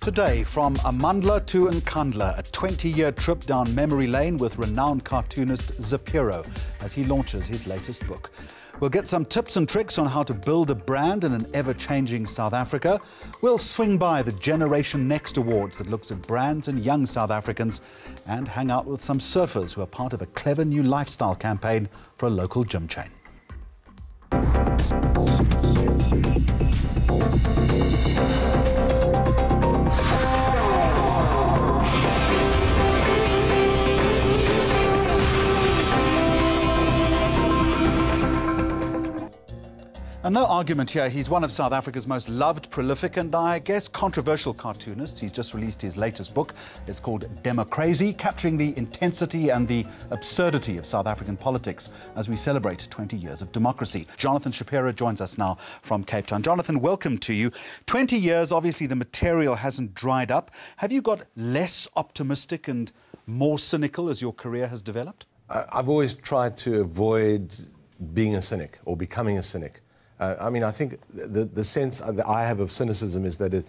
Today, from Amandla to Nkandla, a 20-year trip down memory lane with renowned cartoonist Zapiro as he launches his latest book. We'll get some tips and tricks on how to build a brand in an ever-changing South Africa. We'll swing by the Generation Next Awards that looks at brands and young South Africans, and hang out with some surfers who are part of a clever new lifestyle campaign for a local gym chain. And no argument here, he's one of South Africa's most loved, prolific and, I guess, controversial cartoonists. He's just released his latest book. It's called Democrazy, capturing the intensity and the absurdity of South African politics as we celebrate 20 years of democracy. Jonathan Shapiro joins us now from Cape Town. Jonathan, welcome to you. 20 years, obviously the material hasn't dried up. Have you got less optimistic and more cynical as your career has developed? I've always tried to avoid being a cynic or becoming a cynic. I think the sense that I have of cynicism is that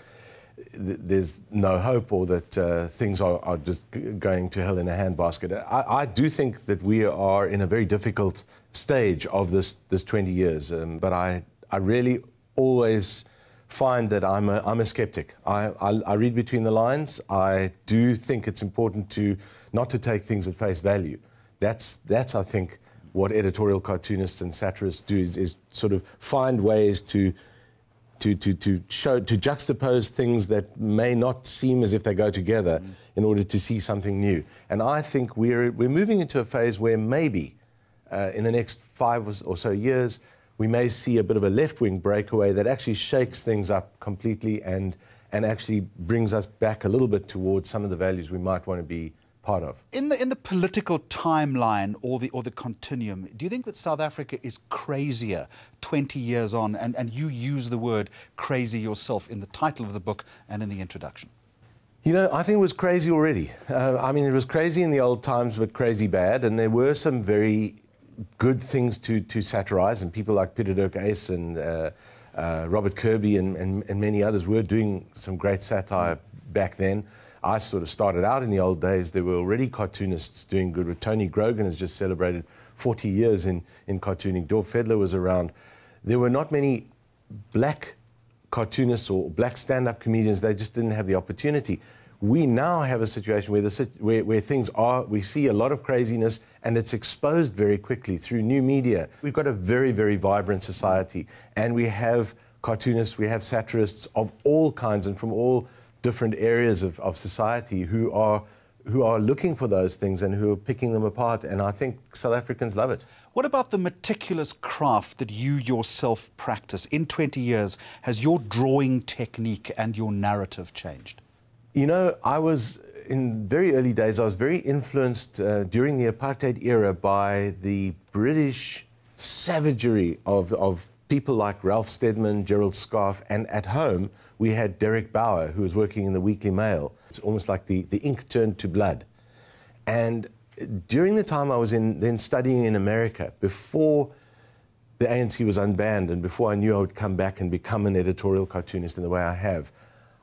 there's no hope, or that things are just going to hell in a handbasket. I do think that we are in a very difficult stage of this 20 years, but I really always find that I'm a skeptic. I read between the lines. I do think it's important not to take things at face value. That's I think, what editorial cartoonists and satirists do is sort of find ways to juxtapose things that may not seem as if they go together in order to see something new. And I think we're moving into a phase where maybe in the next 5 or so years we may see a bit of a left-wing breakaway that actually shakes things up completely and actually brings us back a little bit towards some of the values we might want to be part of. In the political timeline or the continuum, do you think that South Africa is crazier 20 years on? And you use the word crazy yourself in the title of the book and in the introduction. You know, I think it was crazy already. It was crazy in the old times, but crazy bad. And there were some very good things to satirize, and people like Peter Dirk Ace and Robert Kirby and many others were doing some great satire back then. I sort of started out in the old days. There were already cartoonists doing good. Tony Grogan has just celebrated 40 years in cartooning. Dorf Fedler was around. There were not many black cartoonists or black stand-up comedians. They just didn't have the opportunity. We now have a situation where things are, we see a lot of craziness, and it's exposed very quickly through new media. We've got a very, very vibrant society, and we have cartoonists, we have satirists of all kinds and from all different areas of society who are looking for those things and who are picking them apart, and I think South Africans love it. What about the meticulous craft that you yourself practice? In 20 years, has your drawing technique and your narrative changed? You know, in very early days, I was very influenced during the apartheid era by the British savagery of people like Ralph Steadman, Gerald Scarfe, and at home we had Derek Bauer, who was working in the Weekly Mail. It's almost like the ink turned to blood. And during the time I was then studying in America, before the ANC was unbanned and before I knew I would come back and become an editorial cartoonist in the way I have,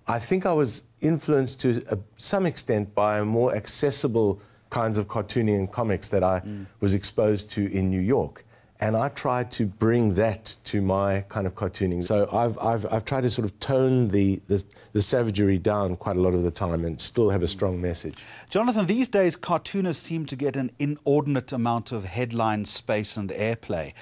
I think I was influenced to some extent by more accessible kinds of cartooning and comics that I was exposed to in New York. And I tried to bring that to my kind of cartooning. So I've tried to sort of tone the savagery down quite a lot of the time and still have a strong message. Jonathan, these days cartoonists seem to get an inordinate amount of headline space and airplay.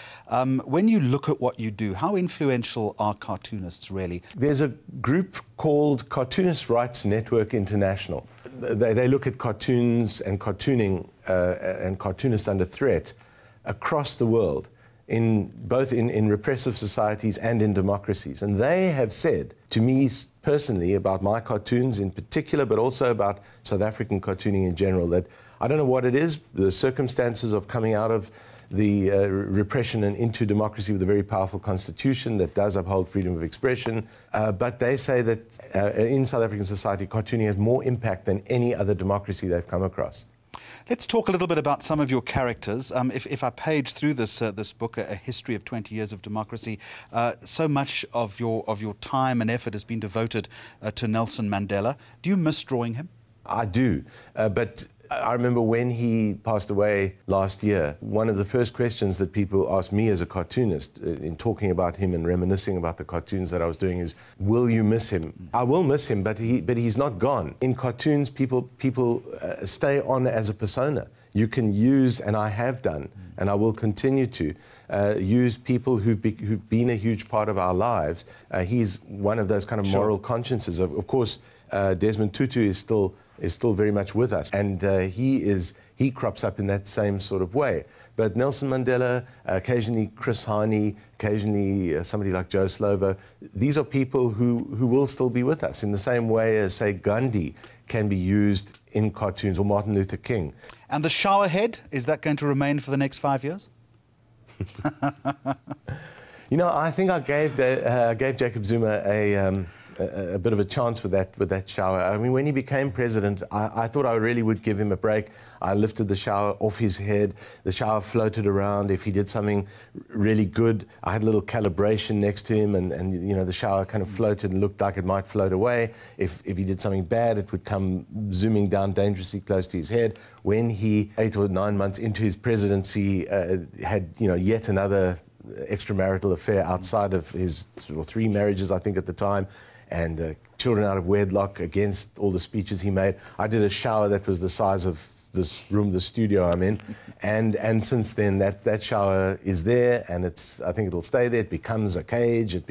When you look at what you do, how influential are cartoonists really? There's a group called Cartoonist Rights Network International. They look at cartoons and cartooning and cartoonists under threat across the world, both in repressive societies and in democracies. And they have said to me personally about my cartoons in particular, but also about South African cartooning in general, that I don't know what it is, the circumstances of coming out of the repression and into democracy with a very powerful constitution that does uphold freedom of expression, but they say that in South African society, cartooning has more impact than any other democracy they've come across. Let's talk a little bit about some of your characters. If I page through this book, A History of 20 Years of Democracy, so much of your time and effort has been devoted to Nelson Mandela. Do you miss drawing him? I do, but I remember when he passed away last year, one of the first questions that people asked me as a cartoonist in talking about him and reminiscing about the cartoons that I was doing is, will you miss him? I will miss him, but he's not gone. In cartoons, people stay on as a persona. You can use, and I have done, and I will continue to, use people who've been a huge part of our lives. He's one of those kind of moral consciences. Of course, Desmond Tutu is still very much with us, and he crops up in that same sort of way. But Nelson Mandela, occasionally Chris Hani, occasionally somebody like Joe Slovo, these are people who will still be with us in the same way as, say, Gandhi can be used in cartoons, or Martin Luther King. And the shower head, is that going to remain for the next 5 years? You know, I think I gave Jacob Zuma a bit of a chance with that shower. I mean, when he became president, I thought I really would give him a break. I lifted the shower off his head. The shower floated around. If he did something really good, I had a little calibration next to him, and you know, the shower kind of floated and looked like it might float away. If he did something bad, it would come zooming down dangerously close to his head. When he, 8 or 9 months into his presidency, had, you know, yet another extramarital affair outside of his 3 marriages, I think, at the time, and children out of wedlock, against all the speeches he made. I did a shower that was the size of this room, the studio I'm in, and since then that shower is there, and I think it'll stay there. It becomes a cage. It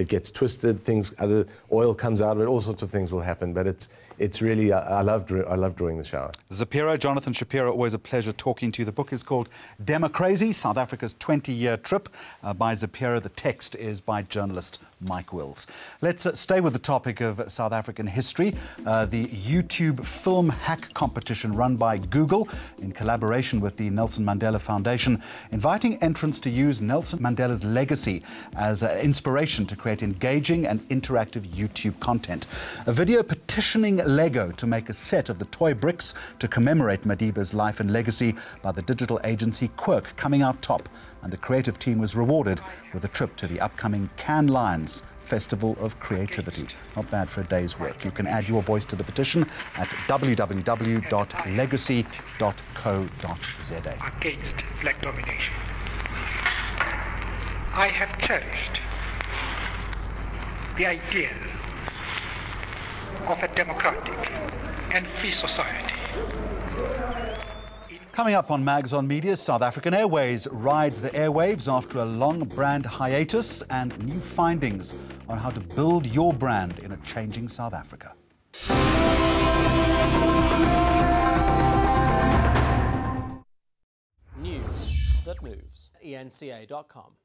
gets twisted. Other oil comes out of it. All sorts of things will happen. But it's really I love drawing the shower. Zapiro, Jonathan Shapiro, always a pleasure talking to you. The book is called Democrazy, South Africa's 20-year trip, by Zapiro. The text is by journalist Mike Wills. Let's stay with the topic of South African history. The YouTube film hack competition run by Google in collaboration with the Nelson Mandela Foundation, inviting entrants to use Nelson Mandela's legacy as inspiration to create engaging and interactive YouTube content. A video petitioning Lego to make a set of the toy bricks to commemorate Madiba's life and legacy by the digital agency Quirk coming out top, and the creative team was rewarded with a trip to the upcoming Cannes Lions Festival of Creativity. Not bad for a day's work. You can add your voice to the petition at www.legacy.co.za. Against black domination. I have cherished the ideal of a democratic and free society. Coming up on Mags on Media, South African Airways rides the airwaves after a long brand hiatus, and new findings on how to build your brand in a changing South Africa. News that moves. eNCA.com.